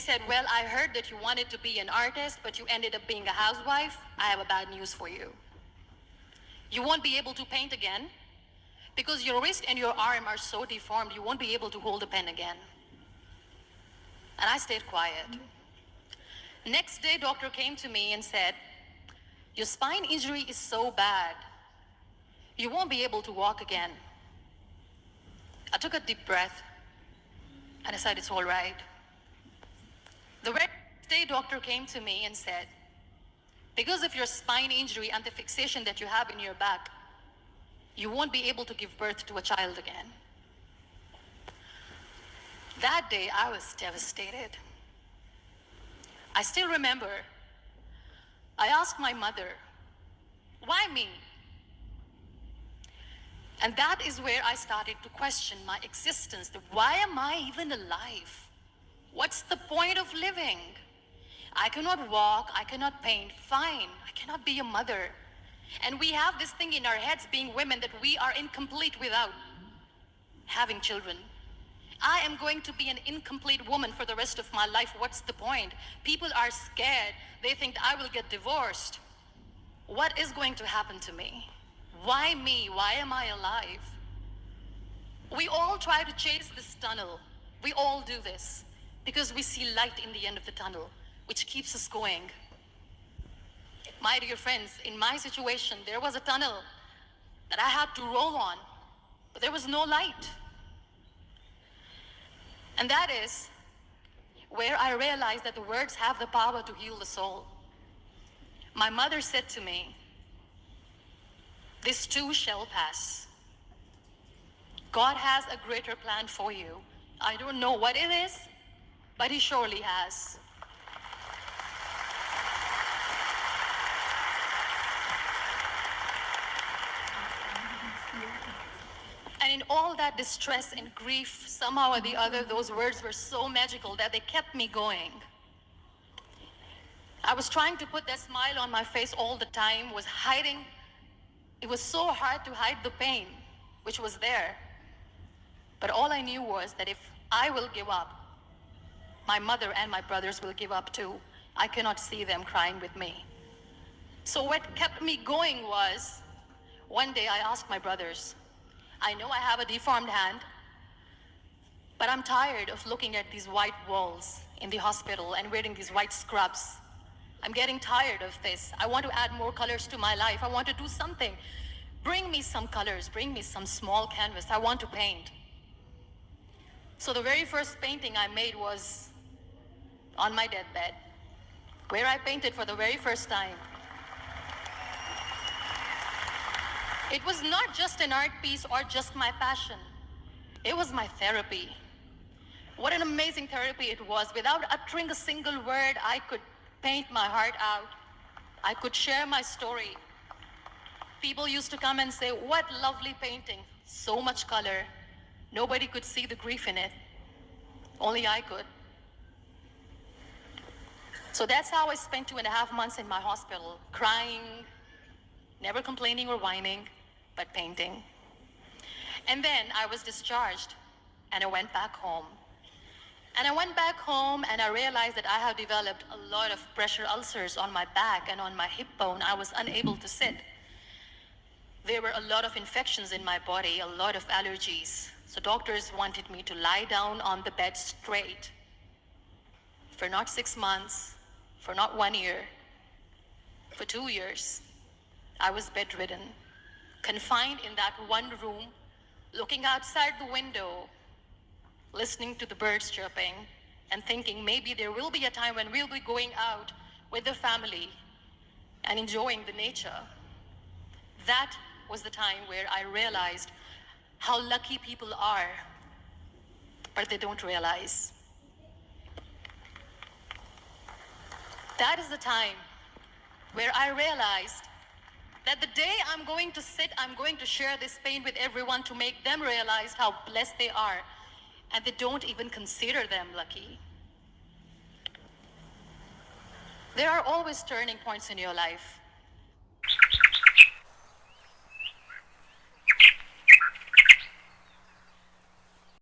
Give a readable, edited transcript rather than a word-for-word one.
said, well, I heard that you wanted to be an artist, but you ended up being a housewife. I have a bad news for you. You won't be able to paint again because your wrist and your arm are so deformed, you won't be able to hold a pen again. And I stayed quiet. Next day, doctor came to me and said, your spine injury is so bad, you won't be able to walk again. I took a deep breath and I said, it's all right. The next day, doctor came to me and said, because of your spine injury and the fixation that you have in your back, you won't be able to give birth to a child again. That day, I was devastated. I still remember, I asked my mother, why me? And that is where I started to question my existence. Why am I even alive? What's the point of living? I cannot walk, I cannot paint, fine, I cannot be a mother. And we have this thing in our heads, being women, that we are incomplete without having children. I am going to be an incomplete woman for the rest of my life. What's the point? People are scared. They think I will get divorced. What is going to happen to me? Why me? Why am I alive? We all try to chase this tunnel. We all do this because we see light in the end of the tunnel, which keeps us going. My dear friends, in my situation, there was a tunnel that I had to roll on, but there was no light. And that is where I realized that the words have the power to heal the soul. My mother said to me, this too shall pass. God has a greater plan for you. I don't know what it is, but He surely has. And in all that distress and grief, somehow or the other, those words were so magical that they kept me going. I was trying to put that smile on my face all the time, was hiding. It was so hard to hide the pain, which was there. But all I knew was that if I will give up, my mother and my brothers will give up too. I cannot see them crying with me. So what kept me going was, one day I asked my brothers, I know I have a deformed hand, but I'm tired of looking at these white walls in the hospital and wearing these white scrubs. I'm getting tired of this. I want to add more colors to my life. I want to do something. Bring me some colors, bring me some small canvas. I want to paint. So the very first painting I made was on my deathbed, where I painted for the very first time. It was not just an art piece or just my passion. It was my therapy. What an amazing therapy it was. Without uttering a single word, I could paint my heart out. I could share my story. People used to come and say, what lovely painting, so much color. Nobody could see the grief in it. Only I could. So that's how I spent 2.5 months in my hospital, crying, never complaining or whining, but painting. And then I was discharged and I went back home. And I went back home and I realized that I have developed a lot of pressure ulcers on my back and on my hip bone. I was unable to sit. There were a lot of infections in my body, a lot of allergies. So doctors wanted me to lie down on the bed straight for not 6 months, for not 1 year, for 2 years. I was bedridden, confined in that one room, looking outside the window, listening to the birds chirping, and thinking maybe there will be a time when we'll be going out with the family and enjoying the nature. That was the time where I realized how lucky people are, but they don't realize. That is the time where I realized that the day I'm going to sit, I'm going to share this pain with everyone to make them realize how blessed they are, and they don't even consider them lucky. There are always turning points in your life.